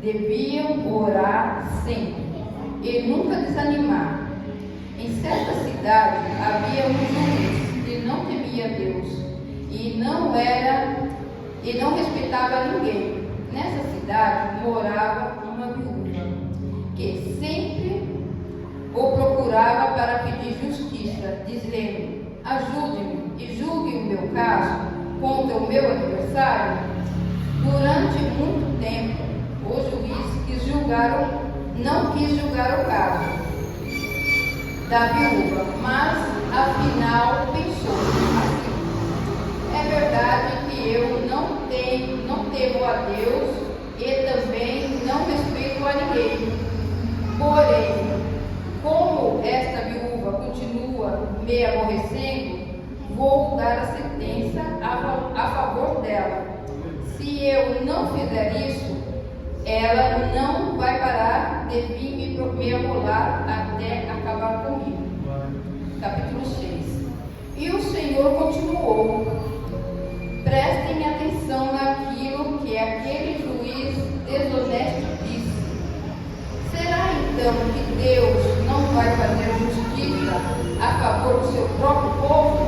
deviam orar sempre e nunca desanimar. Em certa cidade havia um juiz que não temia Deus e não respeitava ninguém. Nessa cidade morava uma viúva que sempre o procurava para pedir justiça, dizendo: ajude-me e julgue o meu caso contra o meu adversário. Durante muito tempo, o juiz não quis julgar o caso da viúva, mas afinal pensou assim: é verdade que eu não temo a Deus e também não respeito a ninguém. Porém, como esta viúva continua me aborrecendo, vou dar a sentença a favor dela. Se eu não fizer isso, ela não vai parar de vir me amolar até acabar comigo. Capítulo 6. E o Senhor continuou: prestem atenção naquilo que aquele juiz desonesto disse. Será então que Deus não vai fazer justiça a favor do seu próprio povo,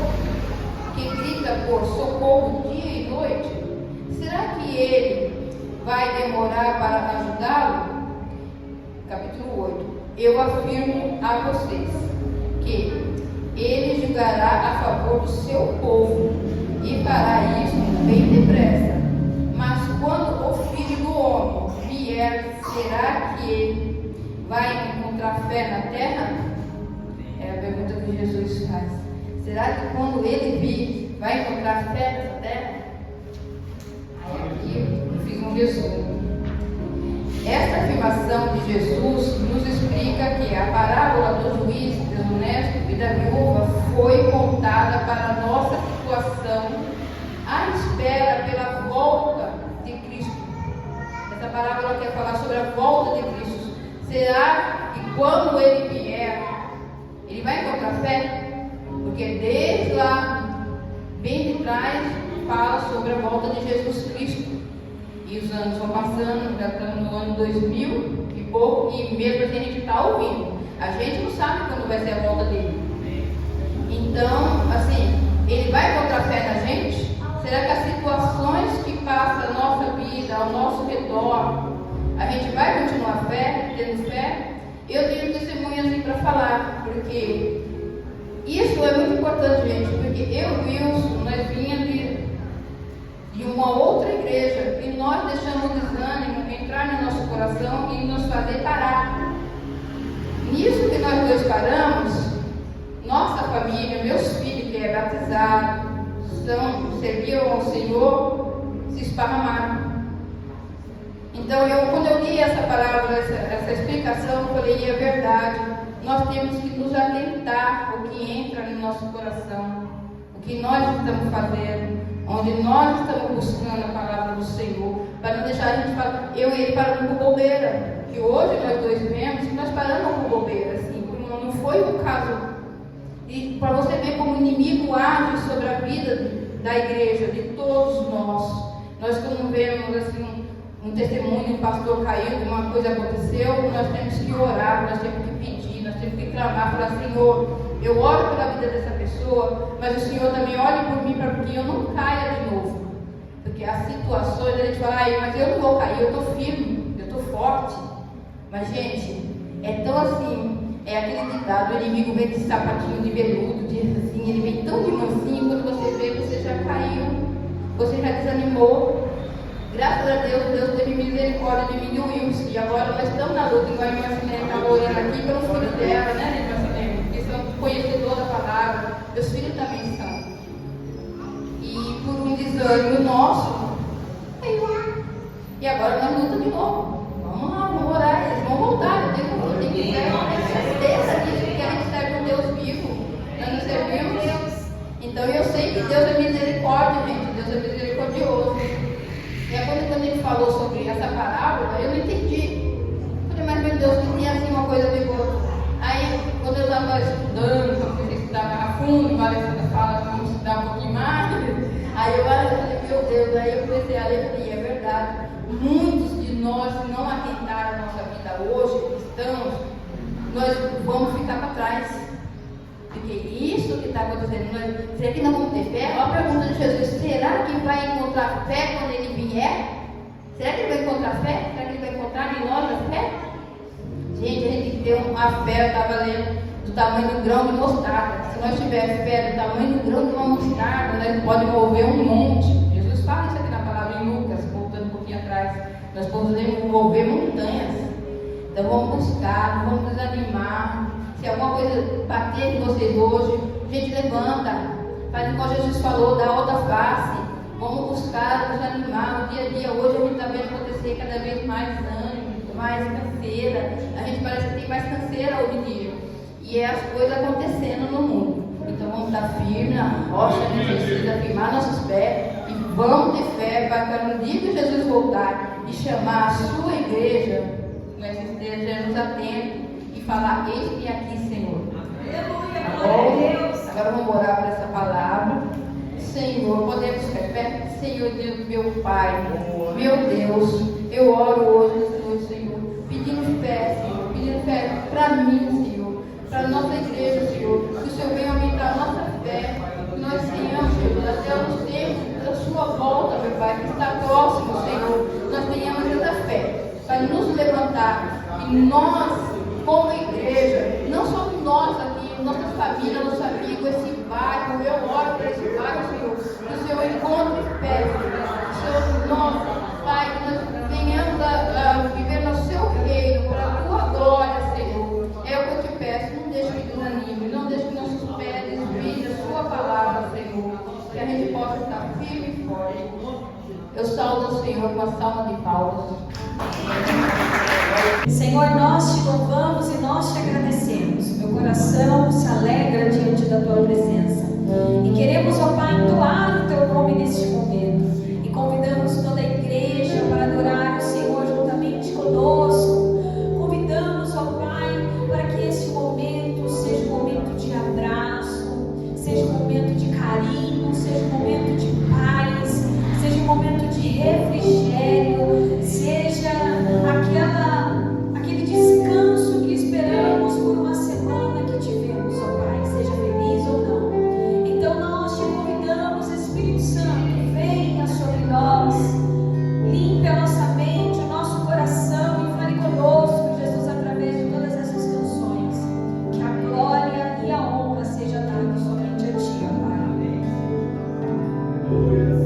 que grita por socorro dia e noite? Será que ele vai demorar para ajudá-lo? Capítulo 8. Eu afirmo a vocês que ele julgará a favor do seu povo e fará isso bem depressa. Mas quando o Filho do Homem vier, será que ele vai encontrar fé na terra? É a pergunta que Jesus faz. Será que quando ele vir, vai encontrar fé nessa terra? Aí aqui eu fiz um resumo. Esta afirmação de Jesus nos explica que a parábola do juiz desonesto e da viúva foi contada para a nossa situação à espera pela volta de Cristo. Essa parábola quer falar sobre a volta de Cristo. Será que quando ele vier, ele vai encontrar fé? Porque desde lá, bem de trás, fala sobre a volta de Jesus Cristo. E os anos vão passando, já estamos no ano 2000 e pouco, e mesmo assim a gente está ouvindo. A gente não sabe quando vai ser a volta dele. Então, assim, ele vai encontrar fé na gente? Será que as situações que passam a nossa vida, ao nosso redor, a gente vai continuar tendo fé? Eu tenho um testemunho assim para falar, porque isso é muito importante, gente, porque eu e o Wilson, nós vínhamos de uma outra igreja e nós deixamos o desânimo entrar no nosso coração e nos fazer parar. Nisso que nós dois paramos, nossa família, meus filhos que é batizado, serviam ao Senhor, se esparramaram. Então, quando eu li essa palavra, essa explicação, eu falei: é verdade, nós temos que nos atentar ao que entra no nosso coração, o que nós estamos fazendo, onde nós estamos buscando a palavra do Senhor, para não deixar a gente falar, eu e ele paramos com bobeira, que hoje nós dois vemos que nós paramos com bobeira, assim, não foi um caso. E para você ver como o inimigo age sobre a vida da igreja, de todos nós. Nós, quando vemos assim, um testemunho, um pastor caiu, uma coisa aconteceu, nós temos que orar, nós temos que pedir, nós temos que clamar, falar: Senhor, eu oro pela vida dessa pessoa, mas o Senhor também olhe por mim para que eu não caia de novo. Porque as situações, a gente fala: mas eu não vou cair, eu estou firme, eu estou forte. Mas, gente, é tão assim. É aquele ditado: o inimigo vem de sapatinho de veludo, assim, ele vem tão de mansinho, quando você vê, você já caiu, você já desanimou. Graças a Deus, Deus teve misericórdia de mim e o Wilson, e agora nós estamos na luta, igual a irmã Sinene está orando aqui pelo filho dela, né, irmã Sinene? Que são conhecedores da palavra, meus filhos também são. E por um desânimo nosso, caiu. E agora nós lutamos de novo. Vamos lá, vamos orar, eles vão voltar, eu tenho que ter certeza disso, porque a gente serve um Deus vivo, nós não servimos Deus. Então eu sei que Deus é misericórdia, gente, Deus é misericordioso. E aí, quando ele falou sobre essa parábola, eu não entendi. Eu falei: mas meu Deus, que tinha assim uma coisa meio outra. Aí, quando eu estava estudando, quando eu estudava a fundo, a Alessandra fala que vamos estudar um pouquinho mais, Aí eu falei, meu Deus, aí eu comecei a ler, e é verdade. Muitos de nós, se não atentar a nossa vida hoje, cristãos, nós vamos ficar para trás. Porque isso que está acontecendo, será que não vamos ter fé? Olha a pergunta de Jesus: será que vai encontrar fé quando ele vier? Será que ele vai encontrar fé? Será que ele vai encontrar em nós a fé? Gente, a gente tem que ter uma fé, eu estava lendo, do tamanho do grão de mostarda. Se nós tivermos fé do tamanho do grão de uma mostarda, nós podemos mover um monte. Jesus fala isso aqui na palavra em Lucas, voltando um pouquinho atrás. Nós podemos mover montanhas. Então vamos buscar, não vamos desanimar. Se alguma coisa bater em vocês hoje, gente, levanta. Faz igual Jesus falou, dá outra face. Vamos buscar, nos animar. No dia a dia, hoje a gente está vendo acontecer cada vez mais ânimo, mais canseira. A gente parece que tem mais canseira hoje em dia. E é as coisas acontecendo no mundo. Então vamos estar firmes na rocha, a gente precisa firmar nossos pés. E vamos ter fé para no dia que Jesus voltar e chamar a sua igreja, nós estejamos atentos e falar: eis-me aqui, Senhor. Tá bom? Agora vamos orar por essa palavra. Senhor, podemos ficar pé? Senhor Deus, meu Pai, meu Deus, eu oro hoje, Senhor, pedindo fé, Senhor, pedindo fé para mim, Senhor, para a nossa igreja, Senhor, que o Senhor venha aumentar a nossa fé, que nós tenhamos, Senhor, até os tempos da sua volta, meu Pai, que está próximo, Senhor, nós tenhamos essa fé, para nos levantar, e nós, como igreja, não só nós aqui, nossas famílias, nossos amigos, esse bairro, eu oro para esse bairro, Senhor, que o Senhor encontre fé, Senhor, nosso Pai, que nós venhamos a viver no seu reino, para a tua glória, Senhor. É o que eu te peço, não deixe que desanime, não deixe que nossos pés desviem da sua palavra, Senhor, que a gente possa estar firme e forte. Eu saúdo o Senhor com a salva de palmas. Senhor, nós te louvamos e nós te agradecemos. Meu coração se alegra diante da tua presença. E queremos, ó Pai, entoar o teu nome neste momento. E convidamos toda a igreja para adorar o Senhor juntamente conosco. Convidamos, ó Pai, para que este momento seja um momento de abraço, seja um momento de carinho, seja um momento de paz, seja um momento de refrigério, seja aquele descanso que esperamos por uma semana que tivemos, ó Pai, seja feliz ou não. Então nós te convidamos, Espírito Santo, venha sobre nós, limpe a nossa mente, o nosso coração e fale conosco, Jesus, através de todas essas canções. Que a glória e a honra seja dada somente a ti, ó Pai. Glória a Deus.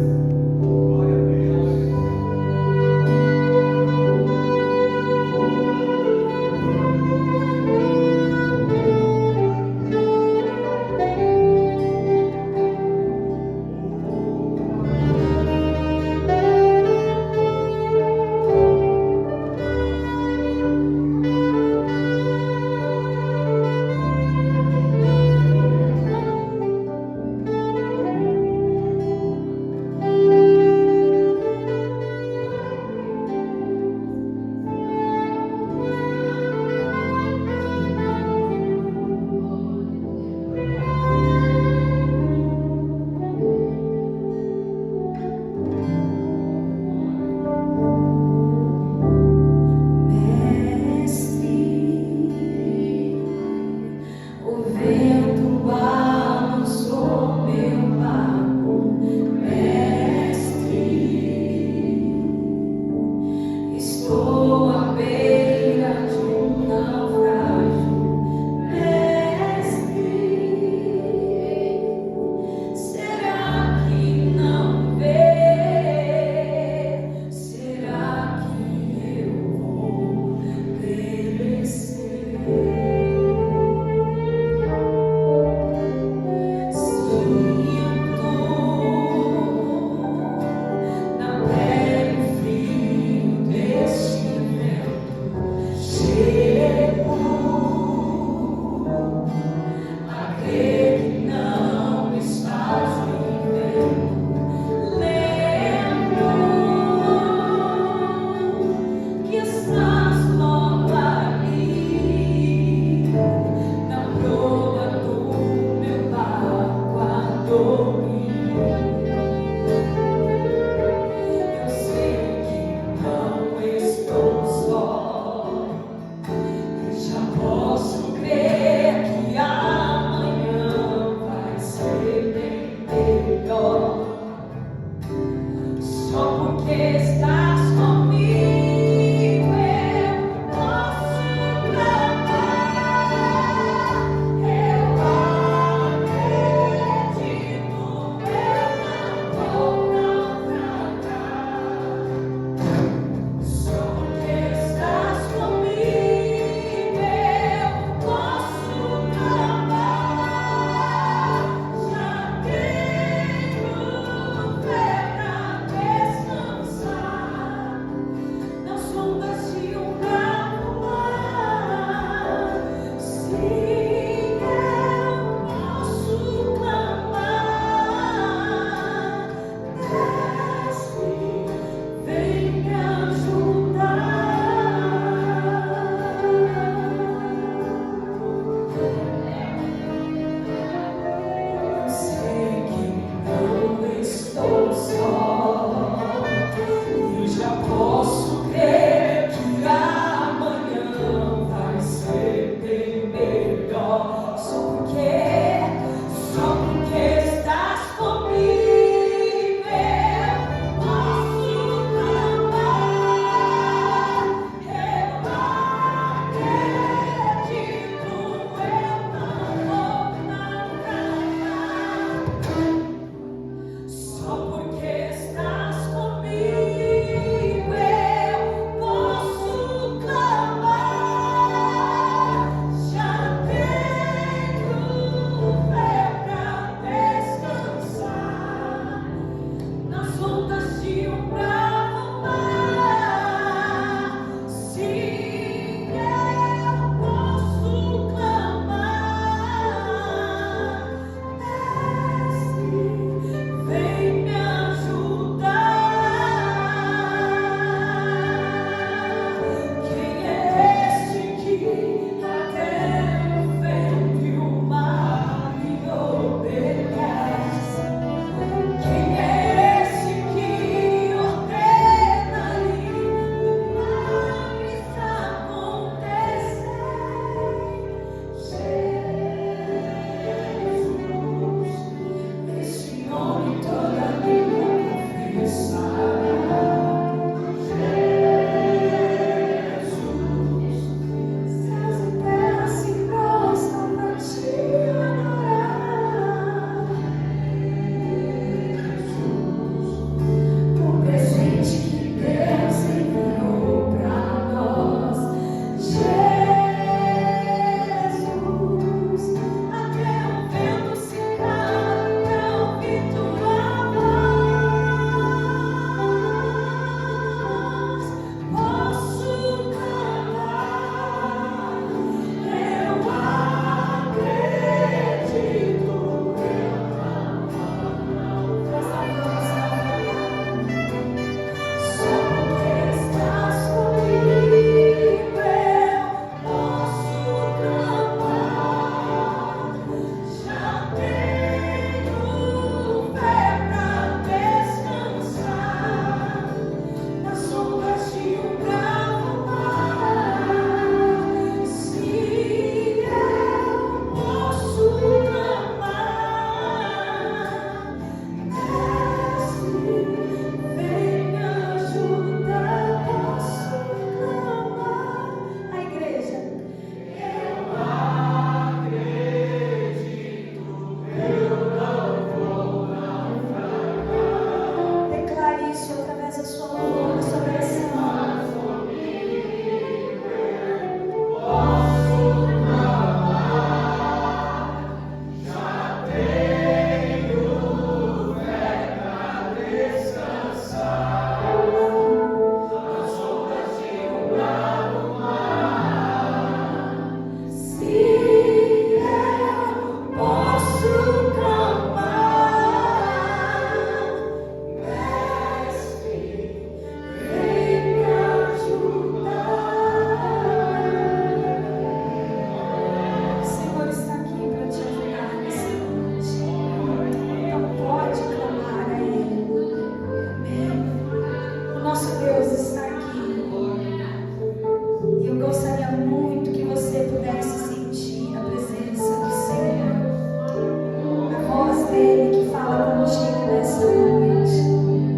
dele que fala contigo nessa noite.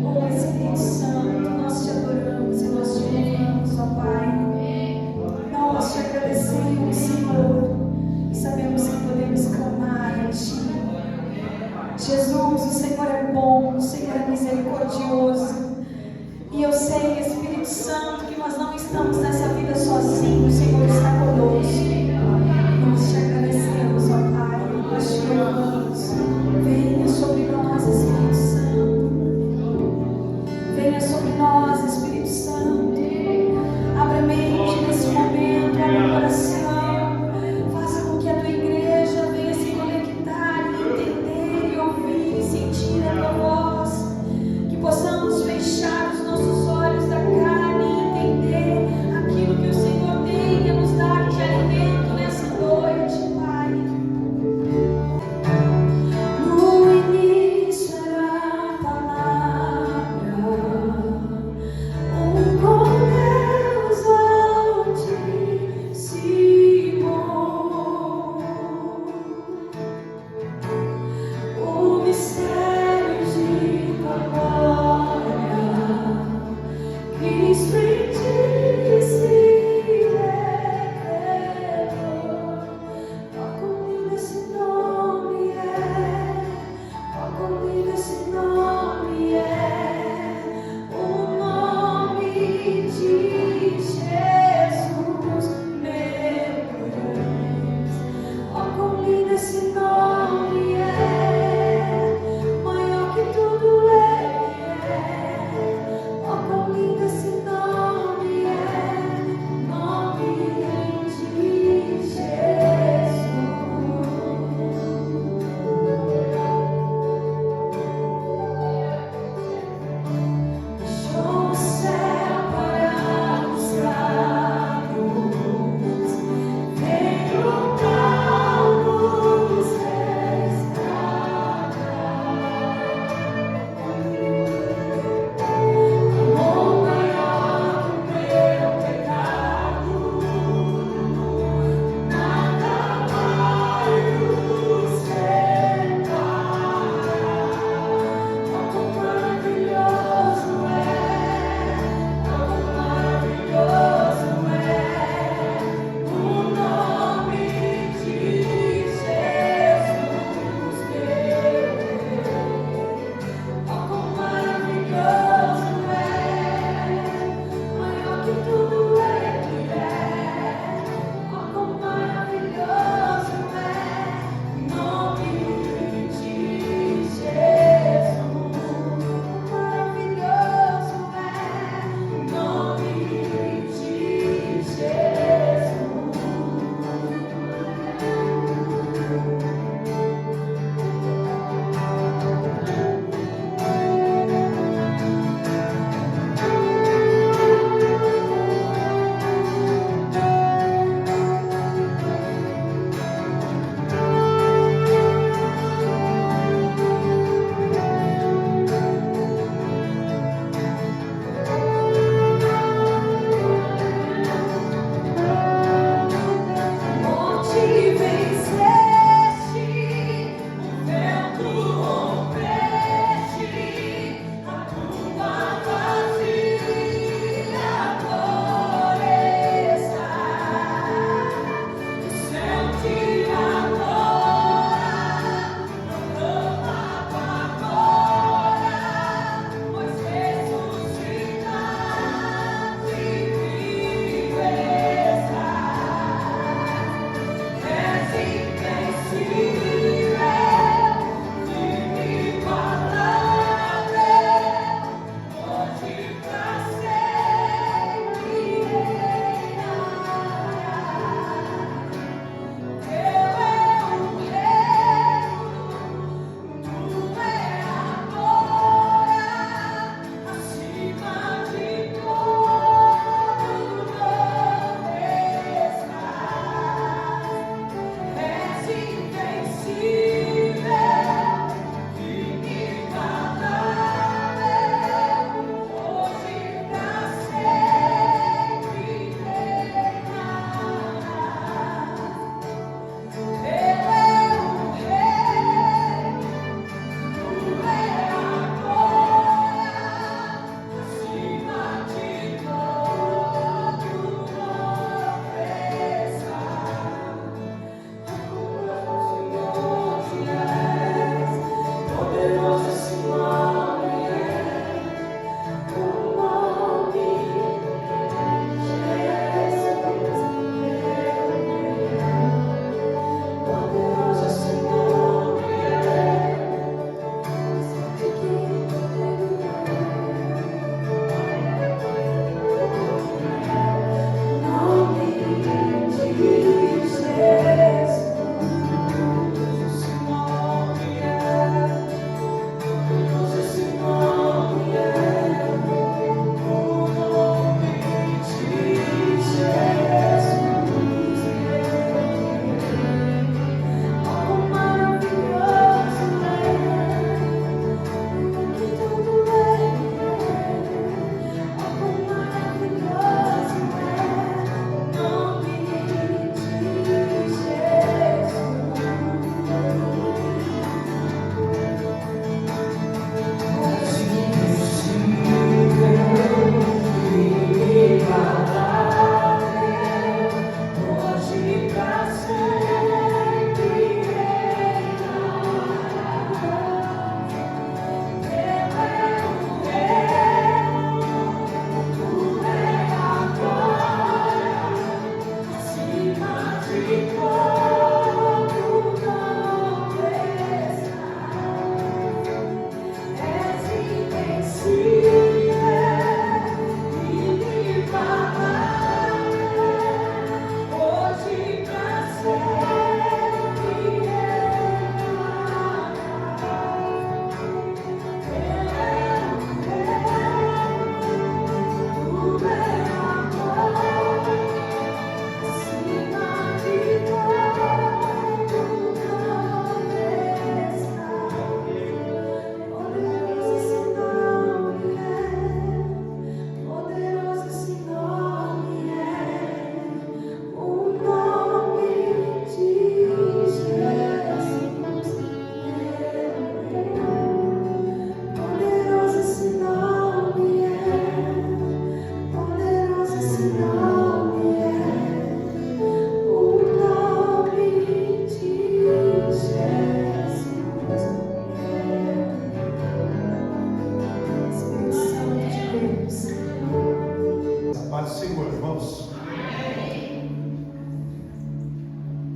Oh, Espírito Santo. Venha sobre nós, Espírito Santo. Abre a mente nesse momento, abre o coração. Faça com que a tua igreja venha se conectar e entender e ouvir e sentir a tua voz. Que possamos fechar os nossos olhos da carne e entender aquilo que o Senhor tem a nos dar de alimento nessa noite, Pai. No início era a palavra, com Deus ao te se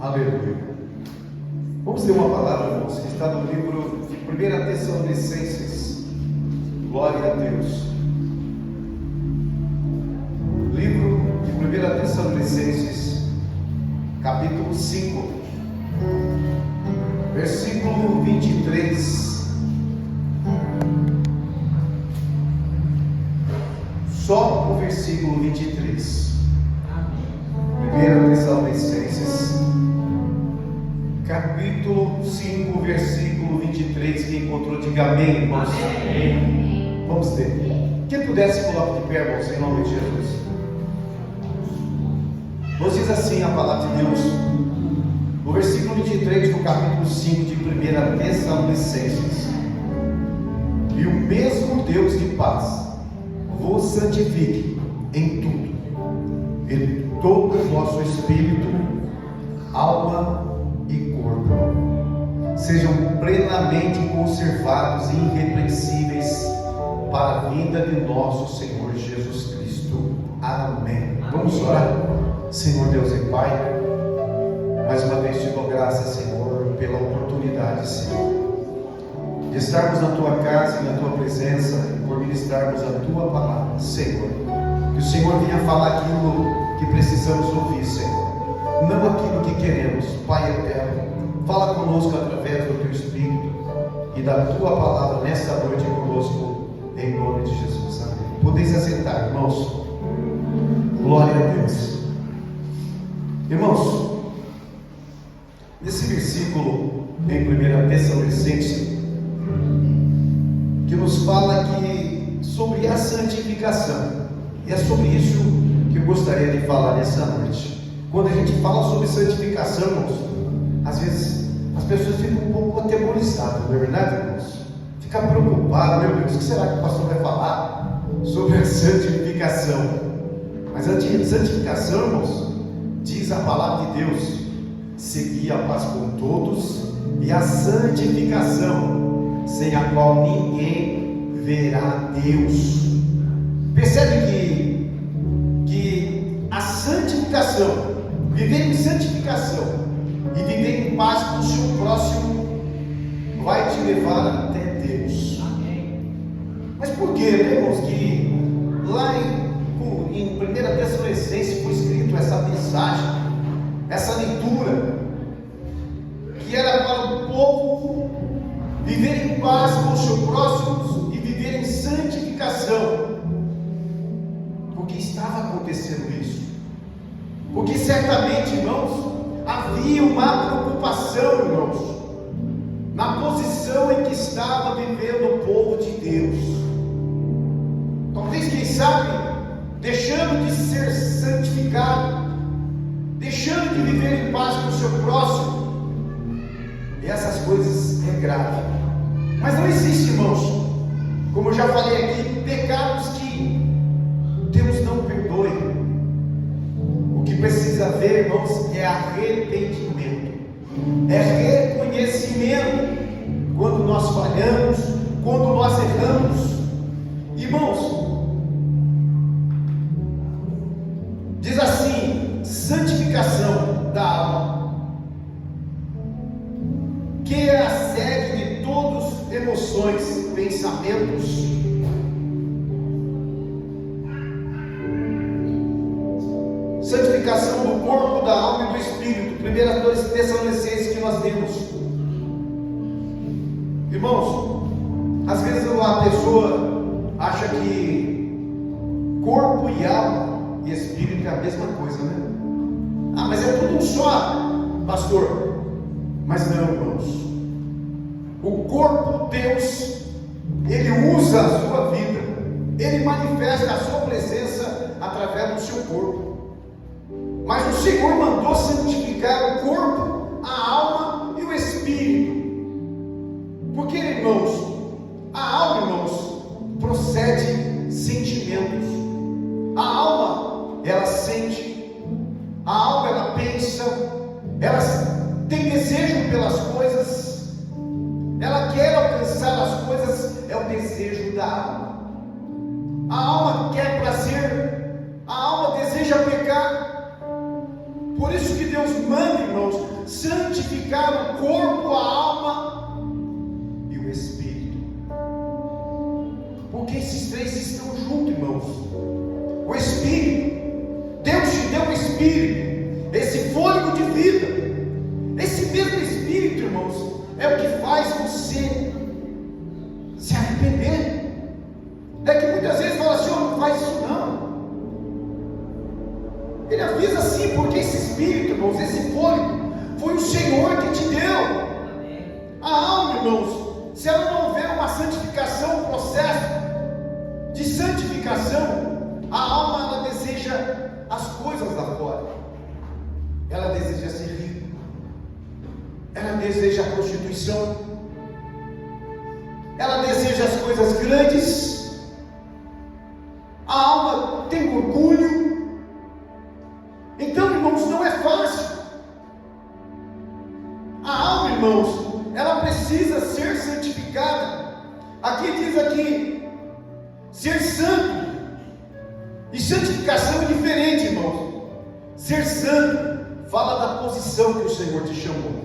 Aleluia. Vamos ler uma palavra, irmãos, que está no livro de 1 Tessalonicenses. Glória a Deus. Livro de 1 Tessalonicenses, capítulo 5, versículo 23. Só o versículo 23. 1 Tessalonicenses, capítulo 5, versículo 23. Quem encontrou, diga amém, irmãos. Amém. Vamos ler. Quem pudesse, coloque de pé, irmãos, em nome de Jesus. Nos diz assim a palavra de Deus, no versículo 23 do capítulo 5 de 1 Tessalonicenses: e o mesmo Deus de paz vos santifique em tudo, e todo o vosso espírito, alma e corpo sejam plenamente conservados e irrepreensíveis para a vinda de nosso Senhor Jesus Cristo. Amém. Vamos orar. Senhor Deus e Pai, mais uma vez te dou graças, Senhor, pela oportunidade, Senhor, de estarmos na Tua casa e na Tua presença, e por ministrarmos a Tua palavra, Senhor. Que o Senhor venha falar aquilo que precisamos ouvir, Senhor, não aquilo que queremos. Pai eterno, fala conosco através do Teu Espírito e da Tua palavra nesta noite conosco, em nome de Jesus. Amém. Podeis assentar, irmãos. Glória a Deus. Irmãos, nesse versículo em 1 Tessalonicenses, que nos fala sobre a santificação, e é sobre isso que eu gostaria de falar nessa noite. Quando a gente fala sobre santificação, irmãos, às vezes as pessoas ficam um pouco atemorizadas, não é verdade, irmãos? Fica preocupada, meu Deus, o que será que o pastor vai falar sobre a santificação? Mas a santificação, irmãos, diz a palavra de Deus: segui a paz com todos e a santificação, sem a qual ninguém verá Deus. Percebe que a santificação, viver em santificação e viver em paz com o seu próximo, vai te levar até Deus. Mas por que, irmãos, que lá em 1 Tessalonicenses foi escrito essa mensagem, essa leitura, que era para o povo viver em paz com os seus próximos e viver em santificação? Porque estava acontecendo isso. Porque certamente, irmãos, havia uma preocupação, irmãos, na posição em que estava vivendo o povo de Deus. Talvez, quem sabe, deixando de ser santificado, deixando de viver em paz com o seu próximo. E essas coisas é grave. Mas não existe, irmãos, como eu já falei aqui, pecados que Deus não perdoe. O que precisa haver, irmãos, é arrependimento, é reconhecimento quando nós falhamos, quando nós erramos. Irmãos, diz assim: santificação da alma, que é a sede de todas emoções, pensamentos. Santificação do corpo, da alma e do espírito. 1 Tessalonicenses que nós lemos. Irmãos, às vezes a pessoa acha que corpo e alma e espírito é a mesma coisa, né? Ah, mas é tudo um só, pastor. Mas não, irmãos. O corpo, Deus, Ele usa a sua vida, Ele manifesta a sua presença através do seu corpo. Mas o Senhor mandou santificar o corpo, a alma e o espírito. Porque, irmãos, a alma, irmãos, procede sentimentos. A alma, ela sente, a alma, ela pensa, ela tem desejo pelas coisas, ela quer alcançar as coisas, é o desejo da alma. A alma quer prazer, a alma deseja pecar. Por isso que Deus manda, irmãos, santificar o corpo, a alma e o espírito. Porque esses três estão juntos, irmãos. O espírito, Deus te deu o espírito, esse fôlego de vida. Esse mesmo espírito, irmãos, é o que faz você se arrepender. É que muitas vezes fala assim: não faz isso não. Ele avisa assim, porque esse espírito, irmãos, esse fôlego, foi o Senhor que te deu. A alma, irmãos, se ela não houver uma santificação, um processo de santificação, a alma, ela deseja as coisas lá fora. Ela deseja ser rica, ela deseja a prostituição, ela deseja as coisas grandes. A alma tem orgulho. Então, irmãos, não é fácil. A alma, irmãos, ela precisa ser santificada. Aqui diz aqui, ser santo. E santificação é diferente, irmãos. Ser santo fala da posição que o Senhor te chamou.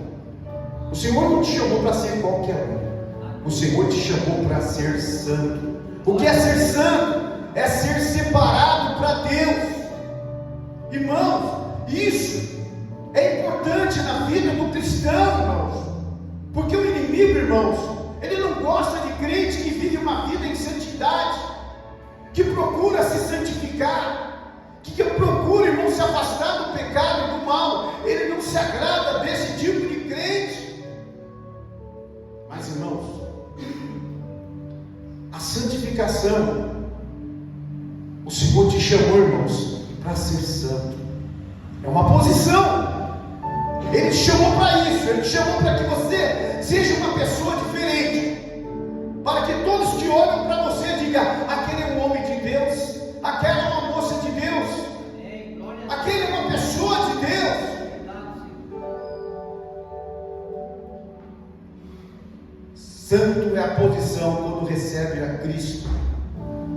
O Senhor não te chamou para ser qualquer um. O Senhor te chamou para ser santo. O que é ser santo? É ser separado para Deus. Irmãos, isso é importante na vida do cristão, irmãos. Porque o inimigo, irmãos, ele não gosta de crente que vive uma vida em santidade, que procura se santificar, que procura, irmão, se afastar do pecado e do mal. Ele não se agrada desse tipo de crente. Mas, irmãos, a santificação, o Senhor te chamou, irmãos, para ser santo. É uma posição. Ele te chamou para isso. Ele te chamou para que você seja uma pessoa diferente, para que todos que olham para você digam: aquele é um homem de Deus, aquela é uma moça de Deus, aquele é uma pessoa de Deus. Santo é a posição quando recebe a Cristo.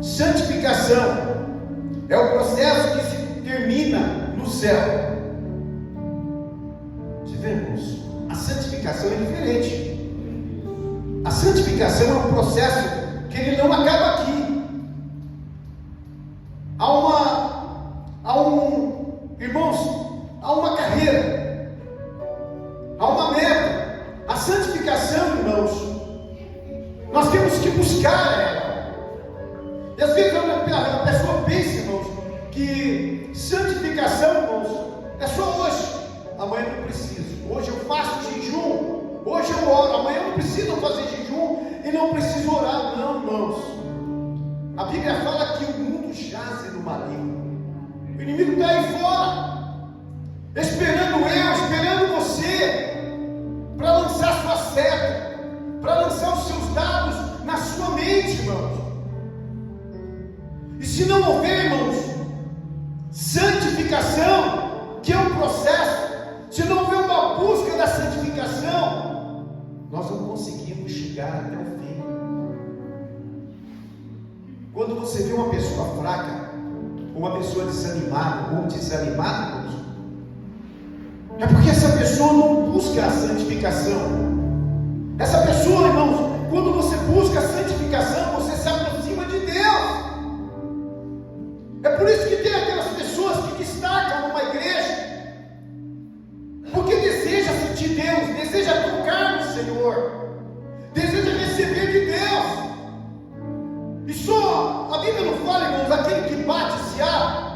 Santificação é o processo que se termina no céu. Tivemos. A santificação é diferente. A santificação é um processo que ele não acaba aqui. Irmãos, há uma carreira, há uma meta. A santificação, irmãos, nós temos que buscar ela. E às vezes a pessoa pensa, irmãos, que santificação, irmãos, é só hoje. Amanhã eu não preciso. Hoje eu faço jejum. Hoje eu oro. Amanhã eu não preciso fazer jejum e não preciso orar. Não, irmãos. A Bíblia fala que o mundo jaz no maligno. O inimigo está aí fora, esperando você, para lançar sua seta, para lançar os seus dados na sua mente, irmãos. E se não houver, irmãos, santificação, que é um processo, se não houver uma busca da santificação, nós não conseguimos chegar até o fim. Quando você vê uma pessoa fraca, uma pessoa desanimada ou desanimada, irmãos, é porque essa pessoa não busca a santificação. Essa pessoa, irmãos, quando você busca a santificação, você se aproxima de Deus. É por isso que tem aquelas pessoas que destacam numa igreja, porque deseja sentir Deus, deseja tocar no Senhor, deseja receber de Deus. E só, a Bíblia não fala, irmãos, aquele que bate se abre.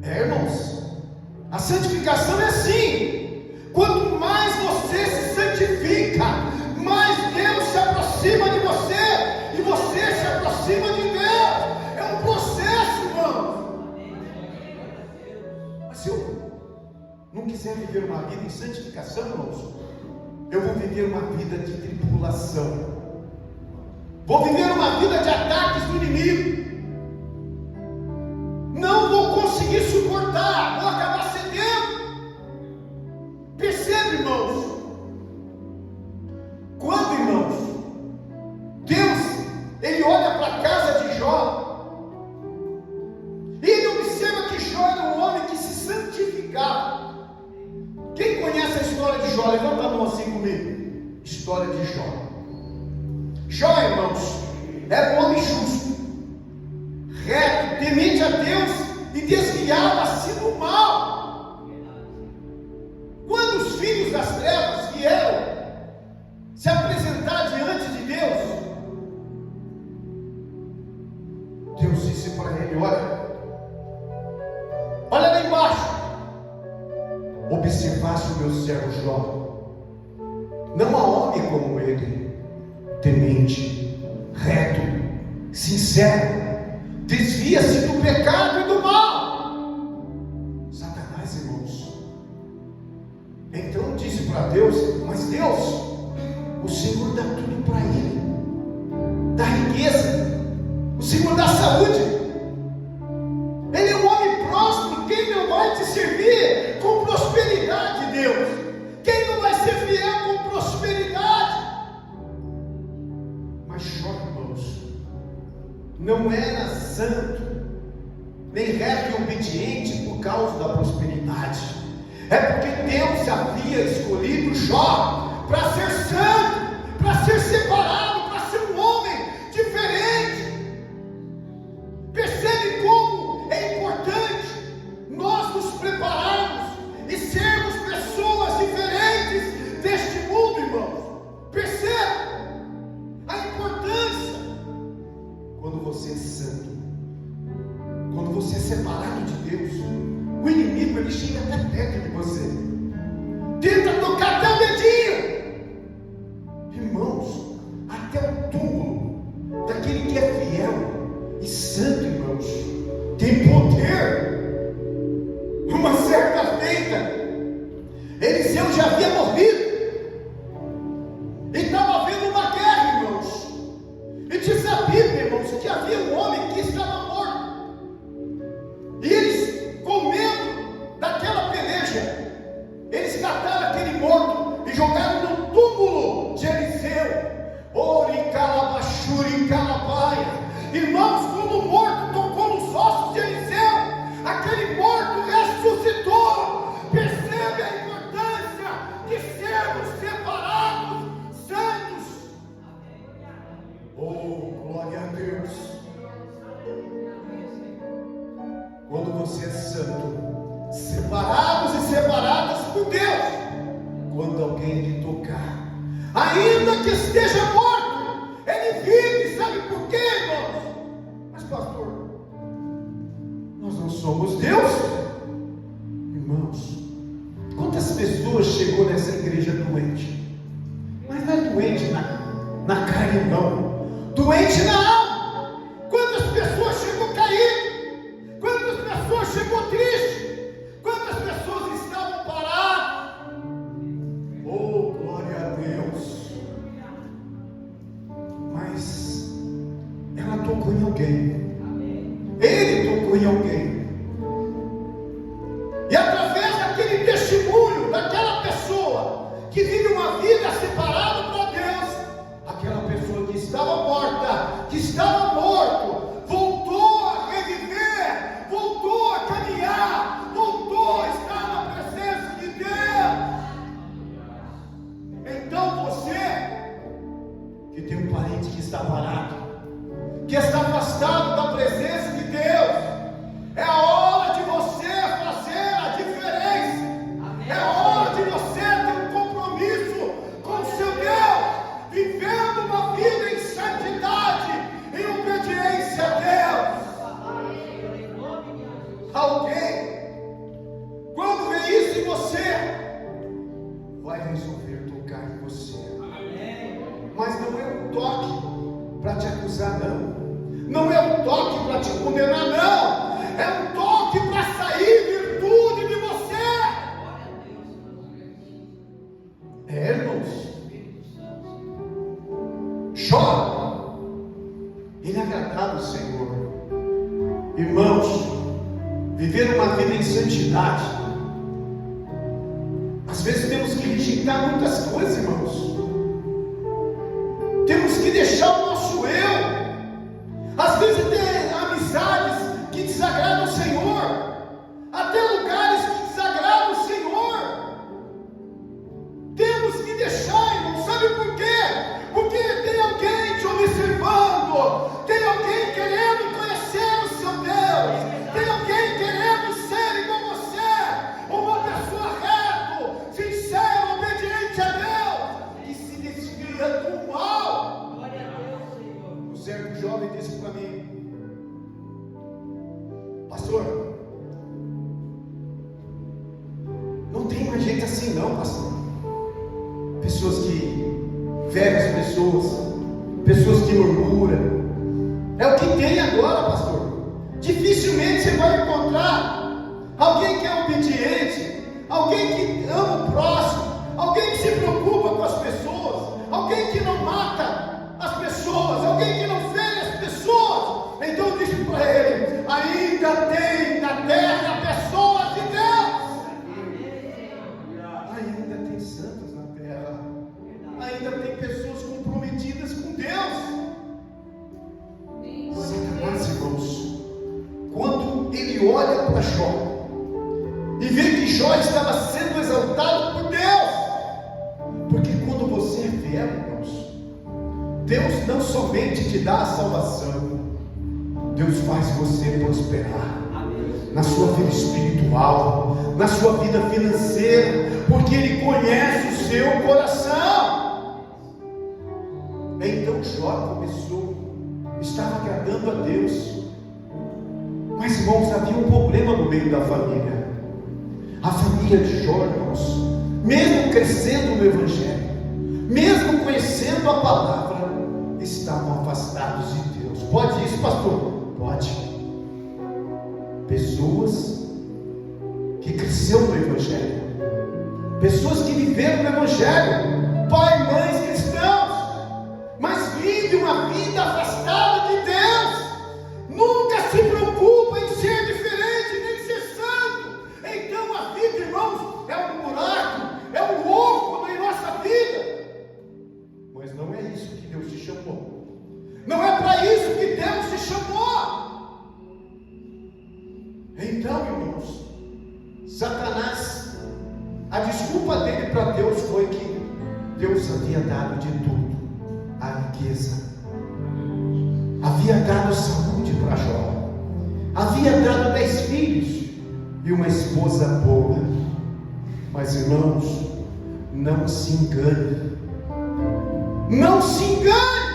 Irmãos, a santificação é assim. Quanto mais você se santifica, mais Deus se aproxima de você, e você se aproxima de Deus. É um processo, irmãos. Mas se eu não quiser viver uma vida em santificação, irmãos, eu vou viver uma vida de tribulação. Vou viver uma vida de ataques do inimigo. Não vou conseguir suportar, vou acabar cedendo. Percebe, irmãos? Quando, irmãos, Deus, Ele olha para a casa de Jó, e Ele observa que Jó era um homem que se santificava. Quem conhece a história Jó, levanta a mão assim comigo. História de Jó. Jó, irmãos, era um homem justo, reto, temente a Deus e desviava-se do mal. Quando os filhos das trevas vieram se apresentar diante de Deus, Deus disse para ele: olha lá embaixo, observasse o meu servo Jó. Não há homem como ele, temente, reto, sincero, desvia-se do pecado e do mal. Satanás, irmãos, então disse para Deus: mas Deus, o Senhor dá tudo para ele, dá riqueza, o Senhor dá saúde, ele é um homem próspero. Quem não vai te servir com prosperidade, Deus? Quem não vai ser fiel com prosperidade? Mas Jó, irmãos, não era santo, nem reto e obediente por causa da prosperidade. É porque Deus havia escolhido Jó para ser santo, para ser separado, para ser um homem diferente. Percebe como é importante nós nos prepararmos e sermos pessoas diferentes deste mundo, irmãos? Percebe a importância? Quando você é santo, quando você é separado de Deus, o inimigo ele chega até perto de você, tenta tocar até o dedinho. Irmãos, até o túmulo daquele que é fiel e santo, irmãos, tem poder. Uma certa feita, Eliseu já havia morrido e estava havendo uma guerra, irmãos. E diz a Bíblia, irmãos, que havia um homem que estava morto, e eles, com medo daquela peleja, eles cataram aquele morto e jogaram no túmulo de Eliseu. Oricalabachuri, calabaia. Irmãos, quando o morto tocou nos ossos de Eliseu, aquele morto ressuscitou. Percebe a importância de sermos separados, santos. Oh, glória a Deus. Quando você é santo, separados e separadas por Deus, quando alguém lhe tocar, ainda que esteja morto, ele vive. Sabe por quê, irmãos? Mas pastor, nós não somos Deus. Irmãos, quantas pessoas chegou nessa igreja doente? Mas não é doente na carne, não, doente na alma. Quantas pessoas chegou caído? Quantas pessoas chegou triste? Quantas pessoas estavam paradas? Oh, glória a Deus. Mas ela tocou em alguém, ele tocou em alguém, e através daquele testemunho daquela pessoa que vive uma vida separada para Deus, aquela pessoa que estava morta, que estava morto, voltou a reviver, voltou a caminhar, voltou a estar na presença de Deus. Então você que tem um parente que está parado, que está afastado da presença de Deus, é a hora de você fazer a diferença. Amém. É a hora de você ter um compromisso com o seu Deus, vivendo uma vida em santidade, em obediência a Deus. Alguém, quando vê isso em você, vai resolver tocar em você. Mas não é um toque para te acusar, não. Não é um toque para te condenar, não. É um toque para sair virtude de você. É, irmãos. Jó, ele agradava o Senhor. Irmãos, viver uma vida em santidade, às vezes temos que rejeitar muitas coisas, irmãos. Temos que deixar o nosso eu. Às vezes tem amizades que desagradam o Senhor, até lugares que desagradam o Senhor. pastor, não tem mais gente assim não, pastor. Pessoas que ferem as pessoas que murmuram. É o que tem agora, pastor. Dificilmente você vai encontrar alguém que é obediente, alguém que ama o próximo, alguém que se preocupa com as pessoas, alguém que não mata as pessoas, alguém que não fere as pessoas. Então eu disse para ele: ainda tem na terra pessoas de Deus, ainda tem santos na terra, ainda tem pessoas comprometidas com Deus. Satanás, irmãos, quando ele olha para Jó e vê que Jó estava sendo exaltado por Deus, porque quando você é fiel, irmãos, Deus não somente te dá a salvação, Deus faz você prosperar na sua vida espiritual, na sua vida financeira, porque Ele conhece o seu coração. Então Jó estava agradando a Deus, mas irmãos, havia um problema no meio da família. A família de Jó, irmãos, mesmo crescendo no Evangelho, mesmo conhecendo a palavra, estavam afastados de Deus. Pode isso, pastor? Pode. Pessoas que cresceram no Evangelho, pessoas que viveram no Evangelho, pai e mães cristãos, mas vivem uma vida afastada de Deus, nunca se preocupa em ser diferente, nem ser santo. Então a vida, irmãos, é um buraco, é um oco em nossa vida. Mas não é isso que Deus te chamou, não é para isso que Deus te chamou. Então, irmãos, Satanás, a desculpa dele para Deus foi que Deus havia dado de tudo, a riqueza, havia dado saúde para Jó, havia dado 10 filhos e uma esposa boa. Mas irmãos, não se engane, não se engane,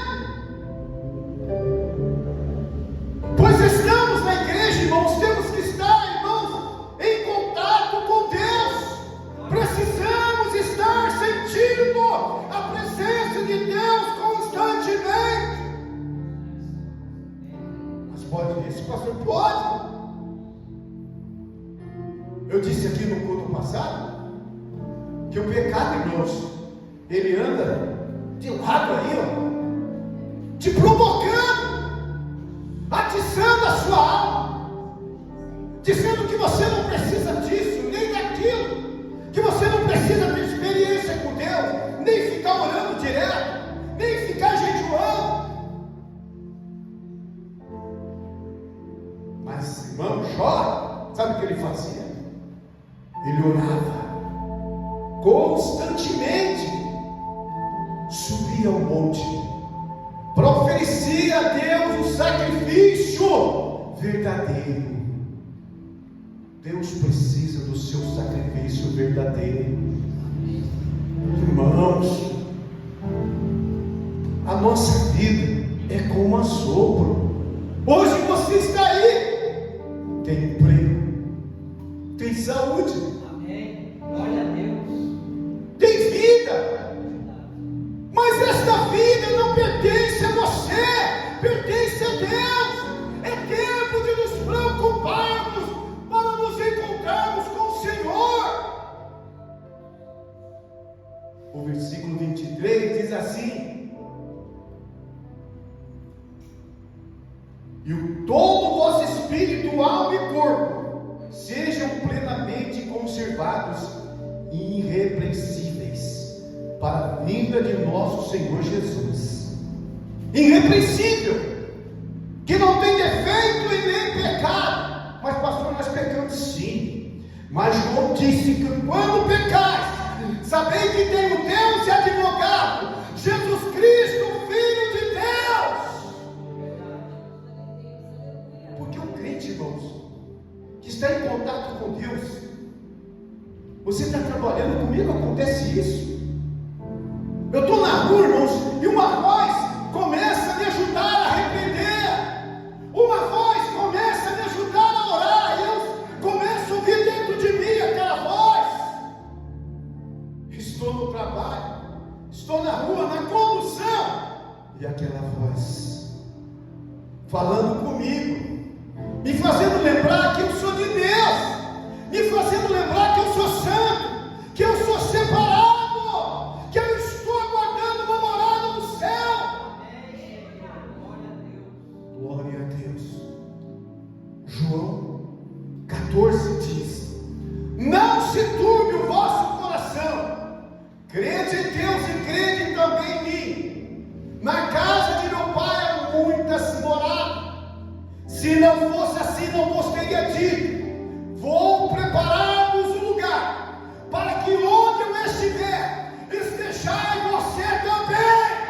pois estamos na igreja, irmãos, temos que estar, irmãos, em contato com Deus, precisamos estar sentindo a presença de Deus constantemente. Mas pode isso, pastor? Pode. Eu disse aqui no culto passado que o pecado, irmãos, ele anda de lado aí, ó, te provocando, atiçando a sua alma, dizendo que você não precisa disso, nem daquilo, que você não precisa ter experiência com Deus, nem ficar orando direto, nem ficar jejuando. Mas irmão Jó, sabe o que ele fazia? Ele orava constantemente, subia ao monte para oferecer a Deus o sacrifício verdadeiro. Deus precisa do seu sacrifício verdadeiro. Irmãos, a nossa vida é como um assopro. Hoje você está aí, tem emprego, tem saúde, amém, glória a Deus, tem vida, mas esta vida não pertence a você, pertence a Deus. É tempo de nos preocuparmos para nos encontrarmos com o Senhor. O versículo 23 diz assim: e o todo o vosso espírito, alma e corpo sejam plenamente conservados e irrepreensíveis para a vinda de nosso Senhor Jesus. Irrepreensível, que não tem defeito e nem pecado. Mas pastor, nós pecamos sim. Mas João disse que quando pecais, sabei que tem um Deus e advogado, Jesus Cristo, Filho de Deus. Porque o crente, irmãos, que está em contato com Deus, você está trabalhando comigo, acontece isso. Eu estou na rua, irmãos, e uma voz começa a me ajudar a arrepender, uma voz começa a me ajudar a orar, me fazendo lembrar que eu sou de Deus, me fazendo lembrar que eu sou santo, que eu sou separado, que eu estou aguardando uma morada no céu. Glória a Deus. João 14 diz: não se turbe o vosso coração, crede em Deus e crede também em mim. Na casa de meu pai há muitas moradas. Se não fosse assim, não vos teria dito: vou preparar-vos um lugar, para que onde eu estiver, estejais você também.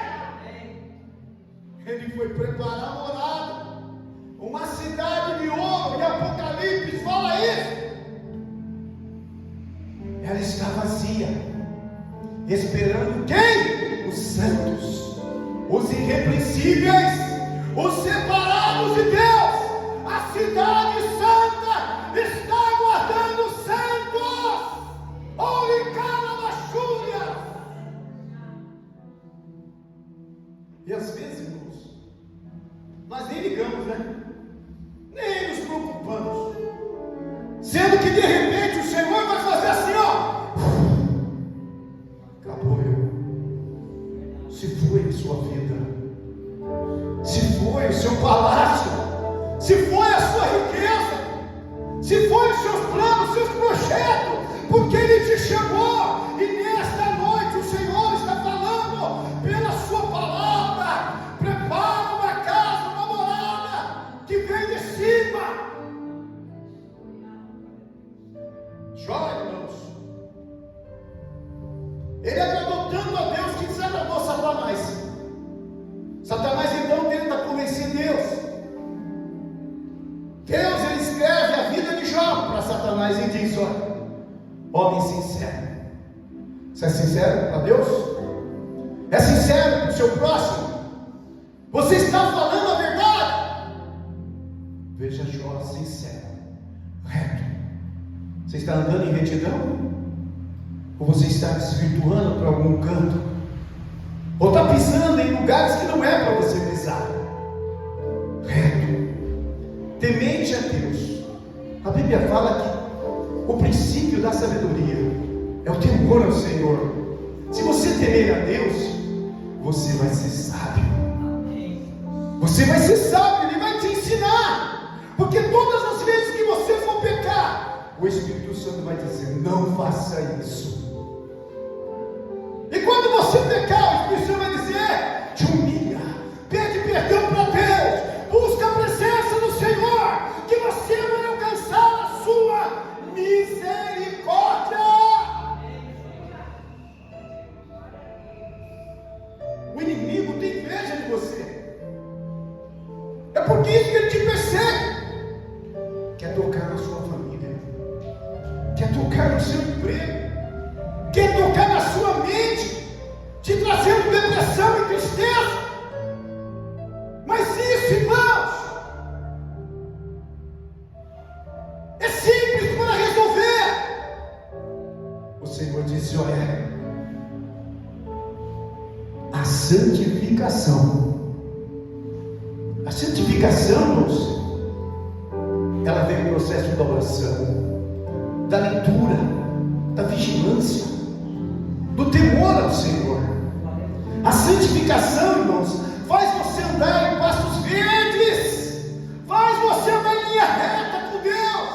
Ele foi preparar a morada, uma cidade de ouro, e Apocalipse fala isso. Ela está vazia, esperando quem? Os santos, os irrepreensíveis, os separados de Deus. A cidade santa está aguardando os santos. Olicana Machúria. E às vezes, irmãos, nós nem ligamos, né? Nem nos preocupamos, sendo que de repente o Senhor vai fazer assim, ó. Acabou eu. Se foi a sua vida, se foi o seu palácio, se foi a sua riqueza, se foi os seus planos, seus projetos, porque Ele te chamou. E nesta noite o Senhor está falando pela sua palavra: prepara uma casa, uma morada que vem de cima. Chora, irmãos. Ele agradou tanto a Deus que desagradou Satanás. Satanás então tenta convencer Deus. Deus, ele escreve a vida de Jó para Satanás e diz: olha, homem sincero. Você é sincero para Deus? É sincero para o seu próximo? Você está falando a verdade? Veja Jó sincero, reto. Você está andando em retidão? Ou você está desvirtuando para algum canto? Ou está pisando em lugares que não é para você pisar? Reto, temente a Deus. A Bíblia fala que o princípio da sabedoria é o temor ao Senhor. Se você temer a Deus, você vai ser sábio. Você vai ser sábio, Ele vai te ensinar. Porque todas as vezes que você for pecar, o Espírito Santo vai dizer: não faça isso. E quando você pecar, o Espírito Santo vai dizer: te humilha, pede perdão para Deus, busca a presença do Senhor, que você vai alcançar a sua misericórdia. O inimigo tem inveja de você. É por isso que ele te persegue. Quer tocar na sua família, quer tocar no seu emprego, quer tocar na sua mente, te trazendo depressão e tristeza. Mas isso, irmãos, é simples para resolver. O Senhor disse: olha, a santificação, irmãos, ela vem no processo da oração, da leitura, da vigilância, do temor ao Senhor. A santificação, irmãos, faz você andar em pastos verdes, faz você andar em linha reta com Deus,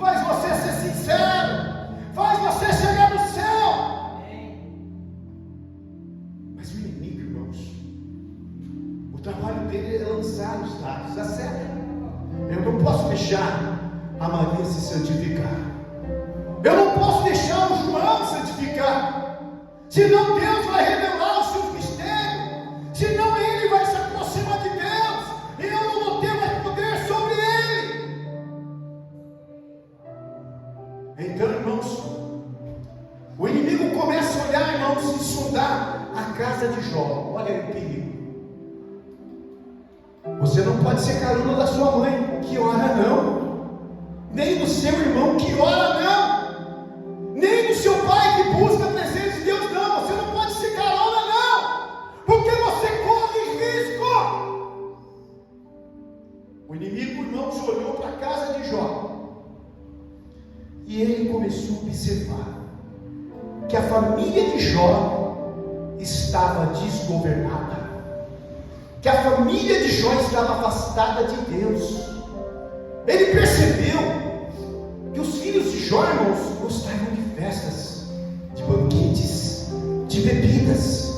faz você ser sincero, faz você chegar no céu. Mas o inimigo, irmãos, o trabalho dele é lançar os dados, a seta. Eu não posso deixar a Maria se santificar, eu não posso deixar o João santificar, senão Deus vai revelar os seus mistérios, senão ele vai se aproximar de Deus, e eu não vou ter mais poder sobre ele. Então, irmãos, o inimigo começa a olhar, irmãos, e sondar a casa de Jó. Olha o perigo. Você não pode ser carona da sua mãe, que ora não, nem do seu irmão, que ora não, nem do seu pai, que busca a presença de Deus, não. Você não pode ser carona, não, porque você corre risco. O inimigo, irmãos, olhou para E ele começou a observar que a família de Jó estava desgovernada, que a família de Jó estava afastada de Deus. Ele percebeu que os filhos de Jó, irmãos, gostavam de festas, de banquetes, de bebidas,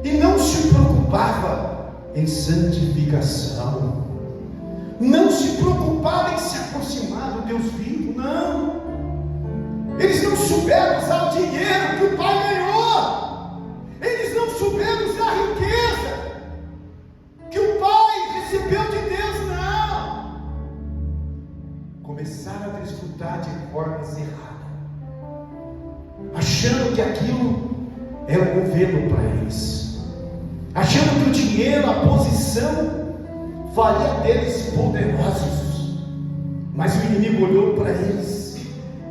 e não se preocupava em santificação, não se preocupava em se aproximar do Deus vivo, não. Eles não souberam usar o dinheiro que o pai ganhou, eles não souberam usar a riqueza que o pai recebeu de Deus, não. Começaram a desfrutar de formas erradas, achando que aquilo era um governo para eles, achando que o dinheiro, a posição faria deles poderosos. Mas o inimigo olhou para eles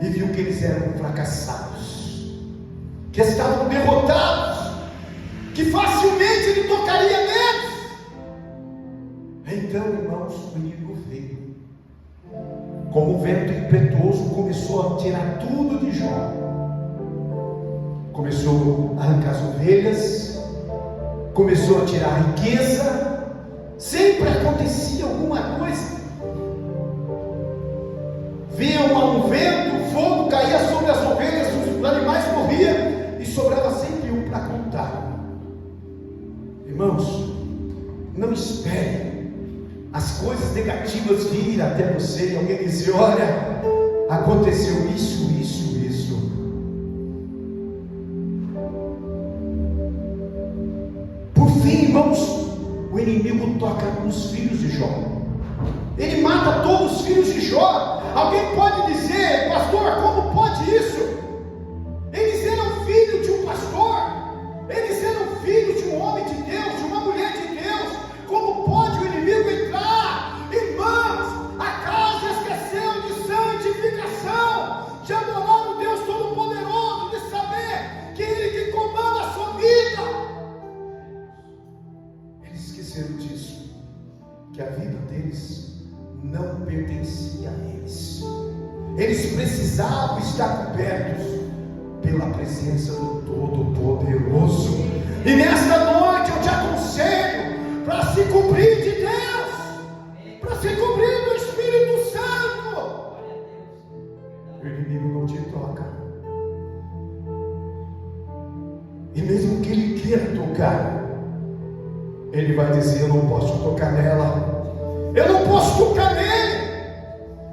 e viu que eles eram fracassados, que estavam derrotados, que facilmente ele tocaria neles. Então, irmãos, o inimigo veio como um vento impetuoso, começou a tirar tudo de Jó, começou a arrancar as ovelhas, começou a tirar a riqueza. Sempre acontecia alguma coisa. Vinha um vento, o fogo caía sobre as ovelhas, os animais morriam e sobrava sempre um para contar. Irmãos, não espere as coisas negativas virem até você e alguém dizer: olha, aconteceu isso, isso, isso. Por fim, irmãos, o inimigo toca nos filhos de Jó. Ele mata todos os filhos de Jó. Alguém pode dizer: pastor, como pode isso? Eles eram filhos de um pastor, eles eram filhos de um homem de Deus, de uma mulher de Deus. Como pode o inimigo entrar? Irmãos, a casa esqueceu de santificação, de adorar o Deus Todo-Poderoso, de saber que Ele que comanda a sua vida. Esqueceram disso, que a vida deles não pertencia a eles. Eles precisavam estar cobertos pela presença do Todo-Poderoso. E nesta noite eu te aconselho para se cumprir de Deus, para se cumprir do Espírito Santo. O inimigo não te toca, e mesmo que ele queira tocar, ele vai dizer: eu não posso tocar nela, eu não posso tocar nele.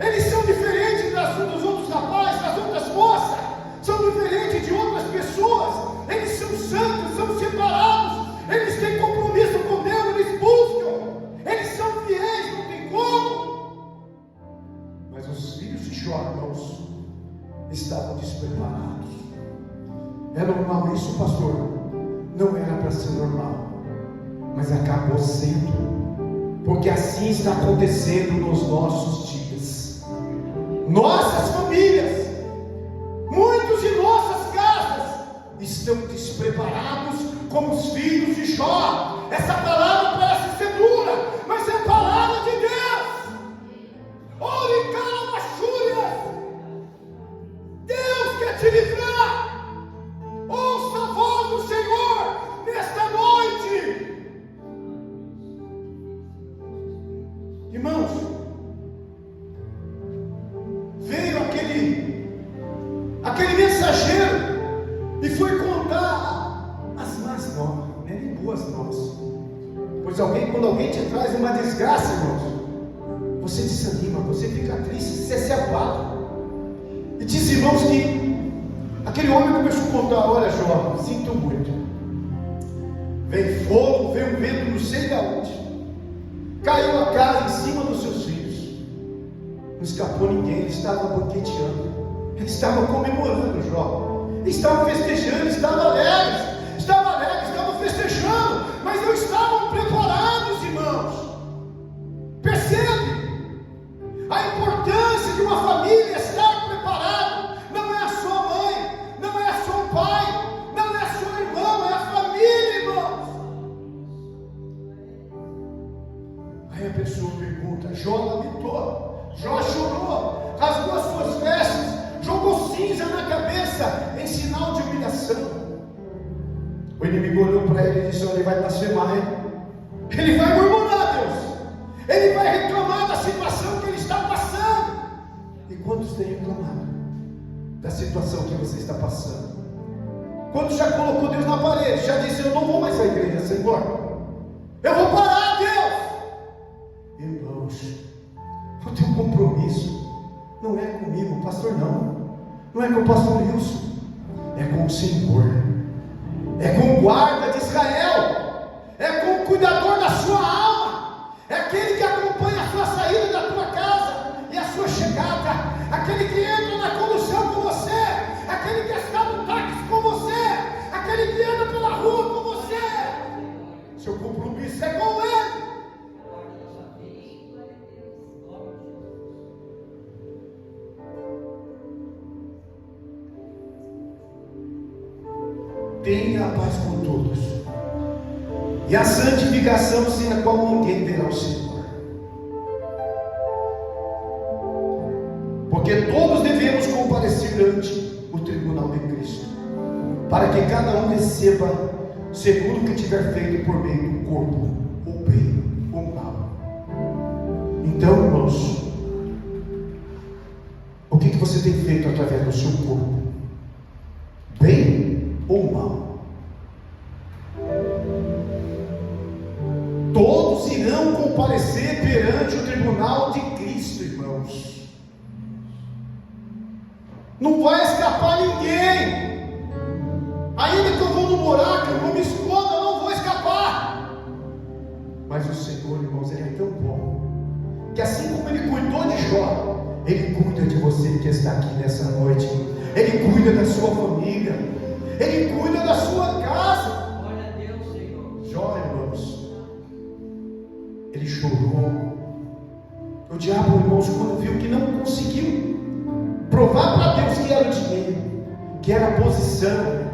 Eles são diferentes dos outros rapazes, das outras moças, são diferentes de outras pessoas. Eles são santos, são separados, eles têm compromisso com Deus, eles buscam, eles são fiéis, não tem como. Mas os filhos de Jó, irmãos, estavam despreparados. É normal isso, pastor? Não era para ser normal, mas acabou sendo, porque assim está acontecendo nos nossos dias. Nossas famílias, muitos de nossas casas estão despreparados como os filhos de Jó. Essa palavra parece ser dura, mas é a palavra de Deus. Ore, calabachúria, Deus quer te livrar. Ouça a voz do Senhor nesta noite. Irmãos, veio aquele mensageiro e foi contar as más novas, nem boas novas. Pois quando alguém te traz uma desgraça, irmãos, você desanima, você fica triste, você se abala. E diz, irmãos, que aquele homem começou a contar: olha, Jó, sinto muito, vem fogo, vem um vento não sei de onde, caiu a casa em cima dos seus filhos, não escapou ninguém. Eles estavam banqueteando, eles estavam comemorando, Jó, eles estavam festejando, estavam alegres, estavam festejando, mas não estavam preparados, irmãos. Percebe a importância de uma família estar preparada? Não é a sua mãe, não é a seu pai, não é a sua irmã, é a família, irmãos. Aí a pessoa pergunta: Jó lamentou, Jó chorou, rasgou as suas vestes, para ele e disse: olha, ele vai blasfemar, hein? Ele vai murmurar, Deus. Ele vai reclamar da situação que ele está passando. E quantos têm reclamado da situação que você está passando? Quando já colocou Deus na parede, já disse: eu não vou mais à igreja, Senhor, eu vou parar, Deus. Irmãos, o teu compromisso não é comigo, pastor, não é com o pastor Wilson, é com o Senhor, é com o guarda de Israel, é com o cuidador da sua alma, é aquele que acompanha a sua saída da tua casa e a sua chegada, aquele que entra na condução com você, aquele que está no táxi com você, aquele que anda pela rua com você. Seu compromisso é com ele. Tenha a paz com todos, e a santificação sem a qual ninguém verá o Senhor. Porque todos devemos comparecer ante o tribunal de Cristo, para que cada um receba segundo o que tiver feito por meio do corpo, ou bem ou mal. Então, irmãos, o que você tem feito através do seu corpo? Bem ou mal? Todos irão comparecer perante o tribunal de Cristo, irmãos. Não vai escapar ninguém. Ainda que eu vou no buraco, eu vou me esconder, eu não vou escapar. Mas o Senhor, irmãos, Ele é tão bom, que assim como Ele cuidou de Jó, Ele cuida de você que está aqui nessa noite. Ele cuida da sua família, Ele cuida da sua casa. Glória a Deus, Senhor. Jó, irmãos, ele chorou. O diabo, irmãos, quando viu que não conseguiu provar para Deus que era o dinheiro, que era a posição,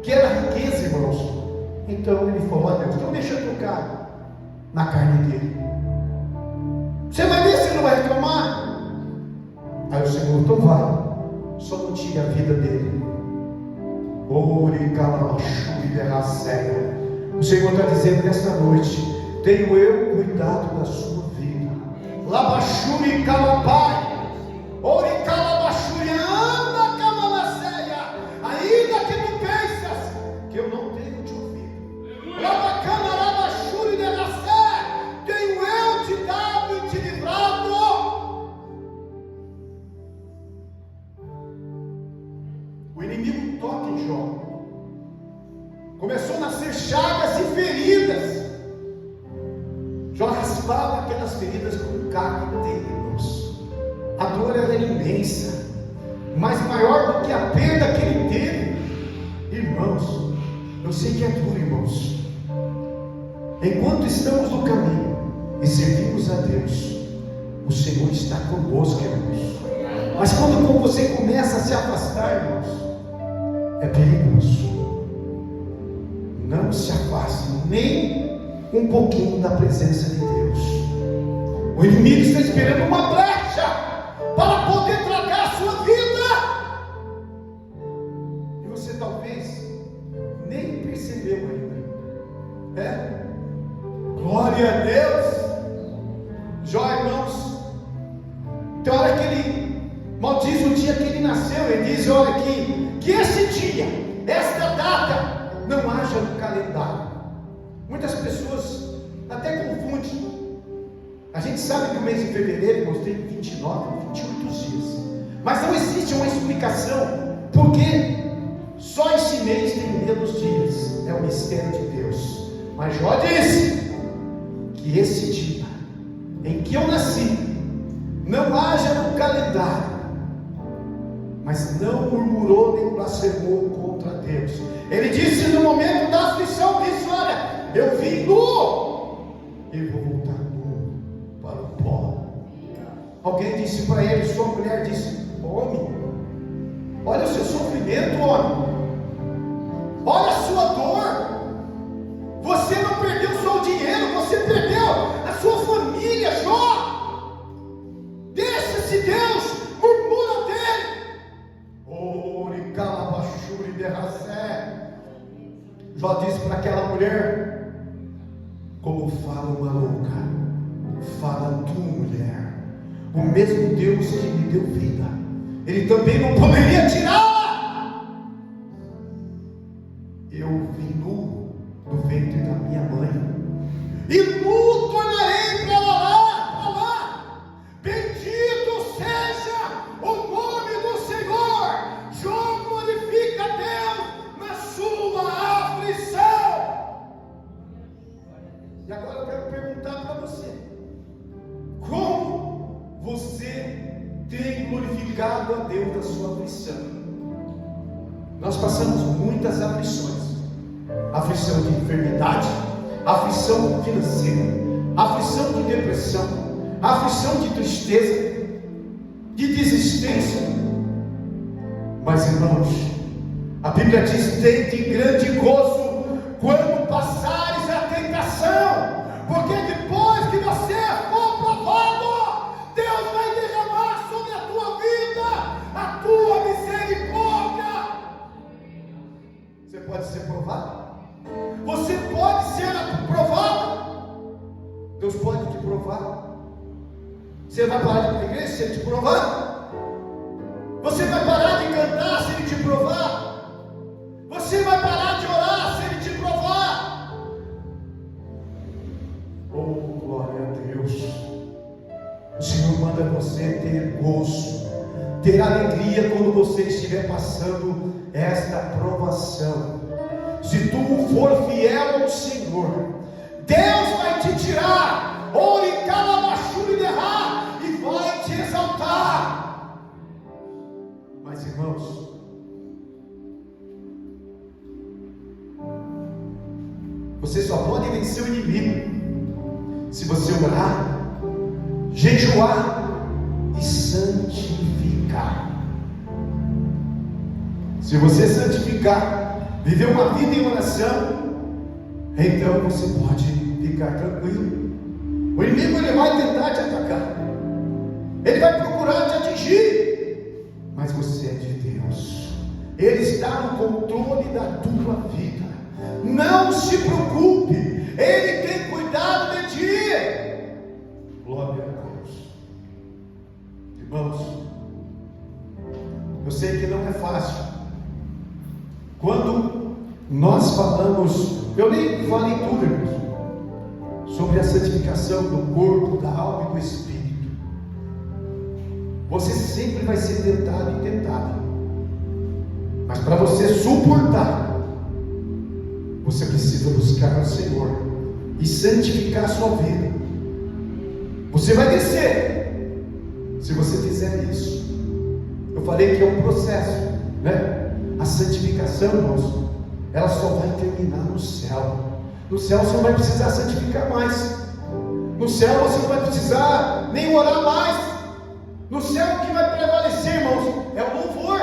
que era a riqueza, irmãos, então ele falou: ó Deus, então deixa eu tocar na carne dele. Você vai ver se ele não vai reclamar. Aí o Senhor: então vai, só não tire a vida dele. O Senhor está dizendo nessa noite: tenho eu cuidado da sua vida. Labachuri calapai, ori calabachuri anda camanaceia. Ainda que tu pensas que eu não tenho te ouvido, labacana labachuri de nascer, tenho eu te dado e te livrado. O inimigo toca em Jó. Começou a nascer chagas e feridas. Jó raspava aquelas feridas com o caco dele, irmãos. A dor era imensa, mas maior do que a perda que ele teve. Irmãos, eu sei que é duro, irmãos. Enquanto estamos no caminho e servimos a Deus, o Senhor está conosco, irmãos. Mas quando você começa a se afastar, irmãos, é perigoso. Não se afaste nem um pouquinho da presença de Deus. O inimigo está esperando uma brecha para poder tragar a sua vida, e você talvez nem percebeu ainda. Glória a Deus. Jó, irmãos, tem hora que ele maldiz o dia que ele nasceu. Ele diz: olha, que esse dia, esta data, não haja no calendário. Muitas pessoas até confundem. A gente sabe que o mês de fevereiro, irmãos, tem 29, 28 dias, mas não existe uma explicação porque só esse mês tem menos dias. É o mistério de Deus. Mas Jó disse que esse dia em que eu nasci não haja no calendário, mas não murmurou nem blasfemou contra Deus. Ele disse no momento da aflição: disse: olha, eu vim nu e vou voltar nu para o pó. Alguém disse para ele, sua mulher disse: homem, olha o seu sofrimento, homem, olha a sua dor. Você não perdeu só o dinheiro, você perdeu a sua família, Jó. Deixa esse Deus, murmura dele. Jó disse para aquela mulher: como fala uma louca, fala tu, mulher. O mesmo Deus que me deu vida, Ele também não poderia tirá-la. Eu vim nu do ventre da minha mãe, e nu tornarei para lá. Bendito seja o nome do Senhor. Jó glorifica a Deus na sua aflição. E agora eu quero perguntar para você: como você tem glorificado a Deus na sua aflição? Nós passamos muitas aflições: aflição de enfermidade, aflição financeira, aflição de depressão, aflição de tristeza, de desistência. Mas, irmãos, a Bíblia diz: tende grande gozo quando passares a tentação, porque depois que você for provado, Deus vai derramar sobre a tua vida a tua misericórdia. Você pode ser provado? Você pode ser provado? Deus pode te provar. Você vai parar de ir para a igreja se Ele te provar? Você vai parar de cantar se Ele te provar? Você vai parar de orar se Ele te provar? Oh, glória a Deus! O Senhor manda você ter gozo, ter alegria quando você estiver passando esta provação. Se tu for fiel ao Senhor, Deus vai te tirar, ore, calabachuri, derrar, e vai te exaltar. Mas, irmãos, você só pode vencer o inimigo se você orar, jejuar e santificar. Se você santificar, viver uma vida em oração, então você pode ficar tranquilo. O inimigo, ele vai tentar te atacar, ele vai procurar te atingir, mas você é de Deus. Ele está no controle da tua vida. Não se preocupe, Ele tem cuidado de ti. Glória a Deus. Irmãos, eu sei que não é fácil. Quando nós falamos, eu nem falei tudo, irmãos, sobre a santificação do corpo, da alma e do espírito. Você sempre vai ser tentado e tentada, mas para você suportar, você precisa buscar o Senhor e santificar a sua vida. Você vai descer se você fizer isso. Eu falei que é um processo, né? A santificação, irmãos, ela só vai terminar no céu. No céu você não vai precisar santificar mais. No céu você não vai precisar nem orar mais. No céu o que vai prevalecer, irmãos, é o louvor,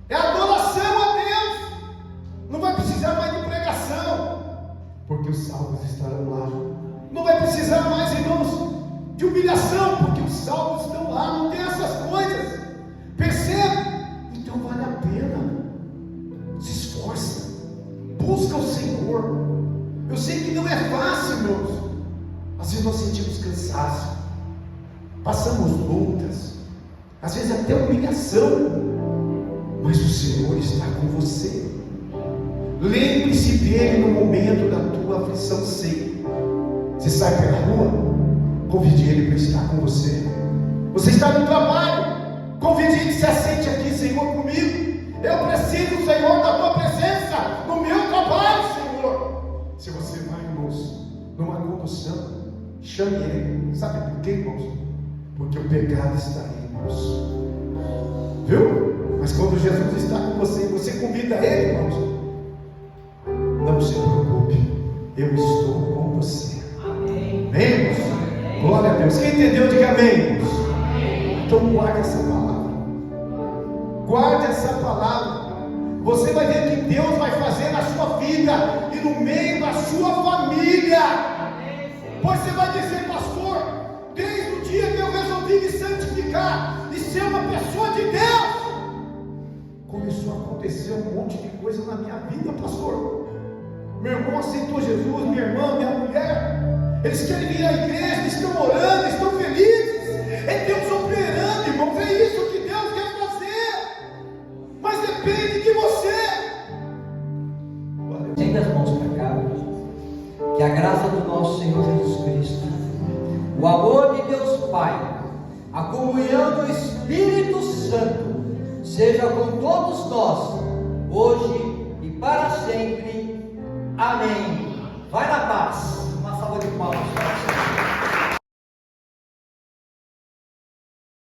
é a adoração a Deus. Não vai precisar mais de pregação, porque os salvos estarão lá. Não vai precisar mais, irmãos, de humilhação, porque os salvos estão lá. Não tem essas coisas. Percebe? Então vale a pena. Se esforça, busca o Senhor. Eu sei que não é fácil, irmãos. Às vezes nós sentimos cansaço, passamos lutas, às vezes até humilhação, mas o Senhor está com você. Lembre-se dele no momento da tua aflição sempre. Você sai pela rua, convide ele para estar com você. Você está no trabalho, convide ele, se assente aqui, Senhor, comigo. Eu preciso, Senhor, da tua presença no meu trabalho, Senhor. Se você vai, irmãos, numa condução, chame ele. Sabe por quê, irmãos? Porque o pecado está aí, irmãos. Viu? Mas quando Jesus está com você, você convida ele, irmãos. Não se preocupe, eu estou com você. Amém, irmãos? Glória a Deus. Quem entendeu, diga amém, irmãos. Então guarde essa palavra. Guarde essa palavra. Você vai ver que Deus vai fazer na sua vida e no meio da sua família. Pois você vai dizer, pastor, desde o dia que eu resolvi me santificar e ser uma pessoa de Deus, começou a acontecer um monte de coisa na minha vida, pastor. Meu irmão aceitou Jesus, minha irmã, minha mulher. Eles querem vir à igreja, estão orando, estão felizes. É Deus operando, irmãos. É isso que Deus quer fazer. Mas depende de você. Estende as mãos para cá. Que a graça do nosso Senhor Jesus Cristo, o amor de Deus Pai, a comunhão do Espírito Santo, seja com todos nós, hoje e para sempre. Amém. Vai na paz. Uma salva de palmas.